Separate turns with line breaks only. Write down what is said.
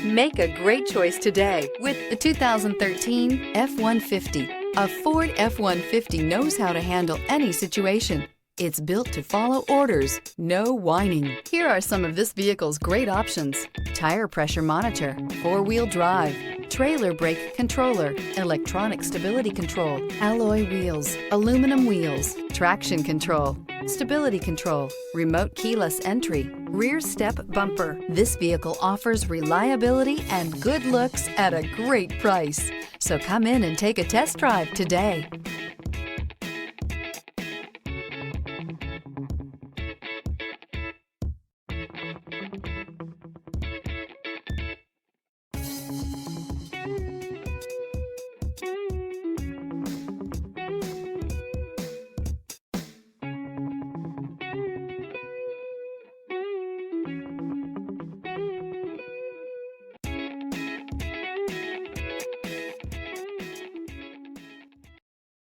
Make a great choice today with the 2013 F-150. A Ford F-150 knows how to handle any situation. It's built to follow orders, no whining. Here are some of this vehicle's great options: tire pressure monitor, four-wheel drive, trailer brake controller, electronic stability control, alloy wheels, aluminum wheels, traction control, stability control, remote keyless entry, rear step bumper. This vehicle offers reliability and good looks at a great price. So come in and take a test drive today.